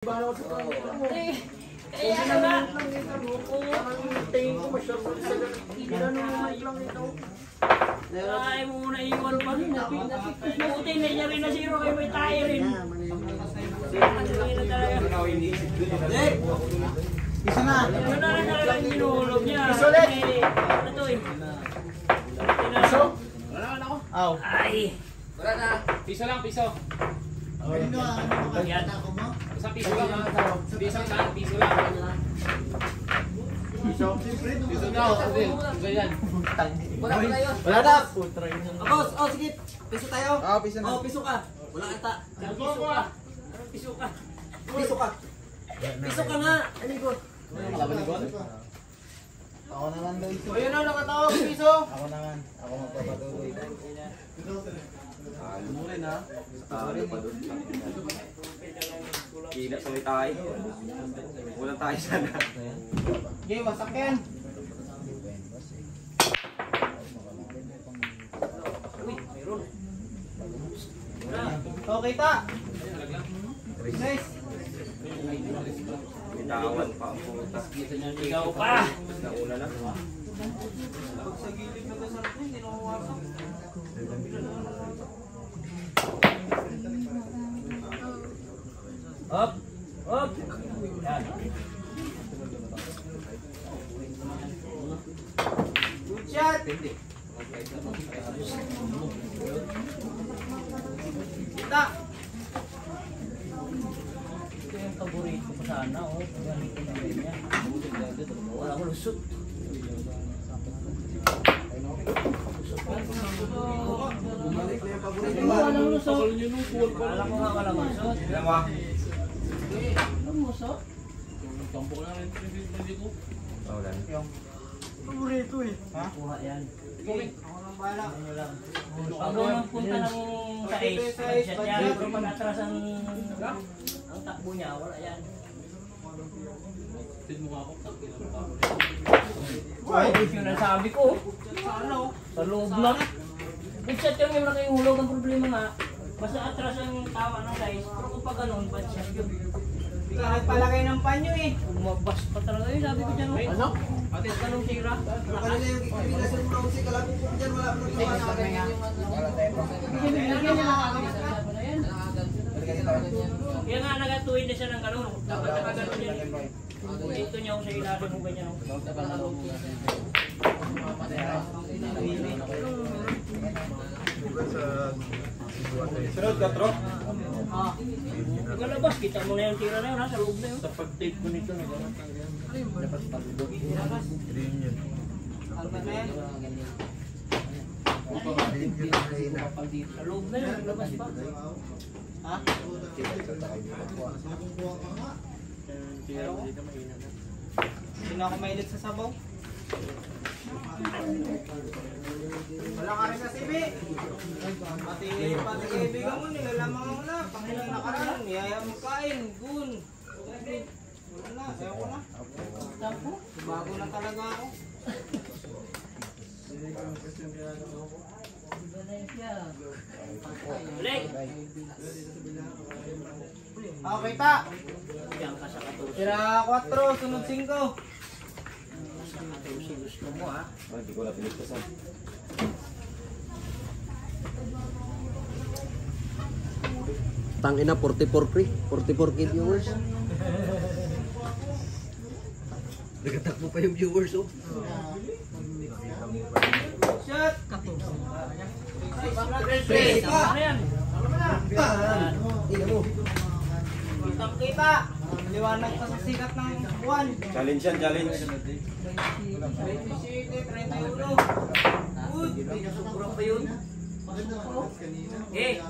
Kaya na nga. Tingin ko masyadong sa ginanunod lang ito. Ay, muna iwan pa rin. Buti na niya rin na zero ay may tayo rin. Isa na. Ano na rin talagang ginulog niya. Piso ulit. Ano to eh? Piso? Wala na ako. Aw. Ay. Wala na. Piso lang, piso. Yan. Basta piso lang. Piso lang, piso lang. Piso? Piso na ako. Ganyan. Wala pala yun. Wala na. Boss, oh sige. Piso tayo. Piso na. Oh, piso ka. Wala ata. Piso ka. Piso ka. Piso ka. Piso ka nga. Amigo. Ako naman daw ito. Ayun na, nakatawag piso. Ako naman. Ako magpapatuloy. Muli na. Talo pa doon. Kila sa may tayo. Walang tayo sana. Okay, wasak yan. Uy, mayroon. Okay ta. Nice. Bitawan pa ang puta. Ikaw pa. Nauna na. Pag sa gilid na kasarap hindi na mawasak. Up. Up. Yan. Good shot. Kita. Ito yung paborito ko sana, oh. Ganito na ganyan. Wala ko lusot. Walang lusot. Alam ko nga walang lusot. Alam mo? Walang lusot. Tampo na rin. Hindi ko. Wala na. Paborito eh. Ha? Kuha yan. Ako nang bahala. Ano lang. Pag doon punta ng sais, pag-shot yan, pero pag atras ang takbo niya, wala yan. Tin mo nga ako. Yun ang sabi ko. Ano? Sa loob lang. Headshot yung yung laki yung hulog. Ang problema nga, basta atras ang tawa ng guys, pero kung pa ganun, bad shot yun. Kahit palagay ng panyo eh. Lumabas pa talaga yun, sabi ko dyan. Ano? At ganun tira. Pero kanina yung ibigasan mo na kasi kalabing ko dyan. Wala mo nang gawa sa akin. Kaya nga nagatuwid na siya ng ganun. Dapat nakaganon yan. Dito niya ako sa ilalim mo ganyan. Sunod ka, tro? Pagkalabas, kita mo na yung tira na yun, nasa loob na yun. Sa pag-tape ko nito, dapat pag-doon. Sa loob na yun, labas pa. Ha? Hindi na ako mahilit sa sabaw. Wala ka rin sa sibi. Pati kaibigan mo, nilalamang mo na. Pangilang nakaraan, niyaya mo kain, gun. Wala na, ayaw ko na. Bago na talaga ako. Balik! Okay ta. Diyan ka sa 14. Tira 4, sunod 5. Sa 14 gusto mo ha. Hindi ko na pinagpasan. Tangina 44k. 44k viewers. Nagatakbo pa yung viewers oh. Shot! Play! Tama na yan. Kitang kita. Liwanag pa sa sikat ng buwan. Challenge yan, challenge. 27, 31. Good. Sobrang pa yun. Eh!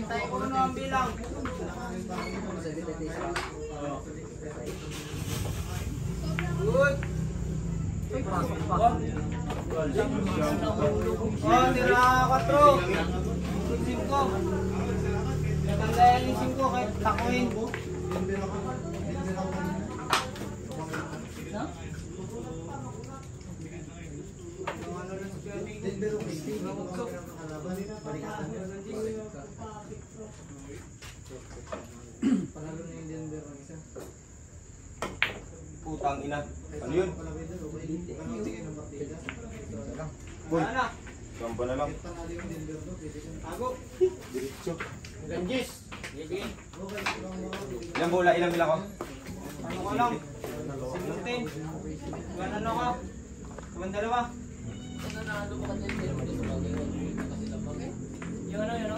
Tayo ko na ang bilang. Good. Oh, tira 4. Good 5. Natandayan yung 5 kahit takuin. No? Putang ina. Ano yun? Boy, Wala na. gamba na lang. Tago. Diretso. Ganjis. Sige. Ilang bola, ilang ko? Ano ko lang? 17. Iwan ano ka? Iwan dalawa. Yung ano, yun, no?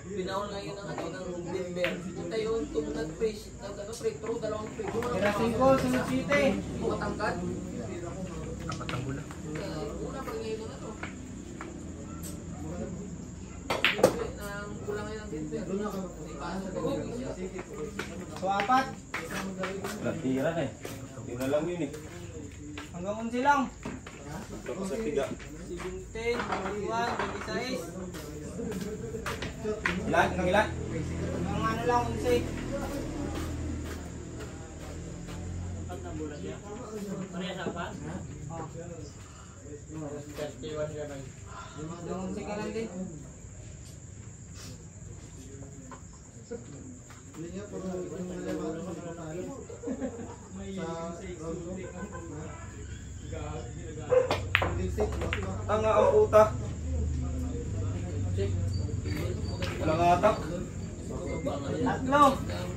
Pinahon ngayon ng ano ng Denver. Punta yun, nag-freeze, nag-free-throw, dalawang free-throw. Tira 5, sunod 7. Matangkad. Una pa ngayon ng ano. Kulang ngayon ng Denver. Hindi pa sa So, 4. Tira na eh. Yun na lang yun eh. Hanggang 11 lang. Tapos sa tiga. 17, 21, 26. Ilan? Ilang ilan? Hanggang ano lang, 11. Apat na bulan niya. Parehas apat? Oh. Hanggang 11 ka lang din. Tanga ang puta. Walang atak. Tatlo.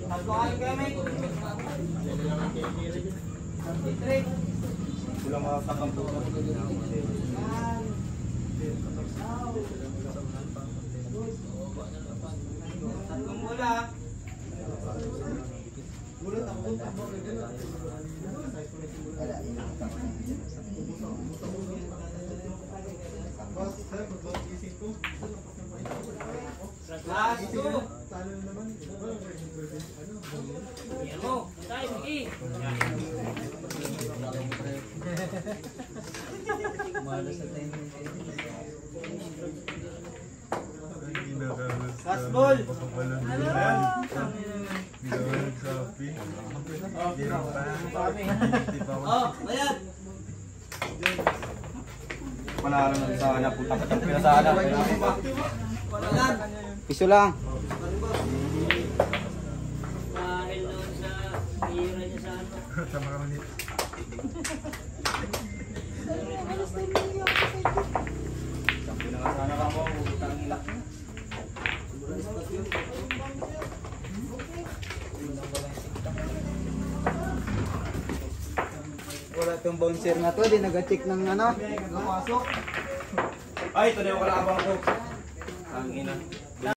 Tatlo kayo kami. 23. Walang atak ang puta. Tatlong bola. Last 2. Yan mo. Tayo, sige. Last ball. Oh, ayan. Panalo na sana. Puta ka ng pila sana. Ayan. Piso lang. Dahil doon sa hira niya sa ano. Sabi na nga sana ka mo. Putang ina. Wala tong bouncer na to, di nag-check ng ano. Pasok. Ay, ito na yung kalabang ko. Ang ina.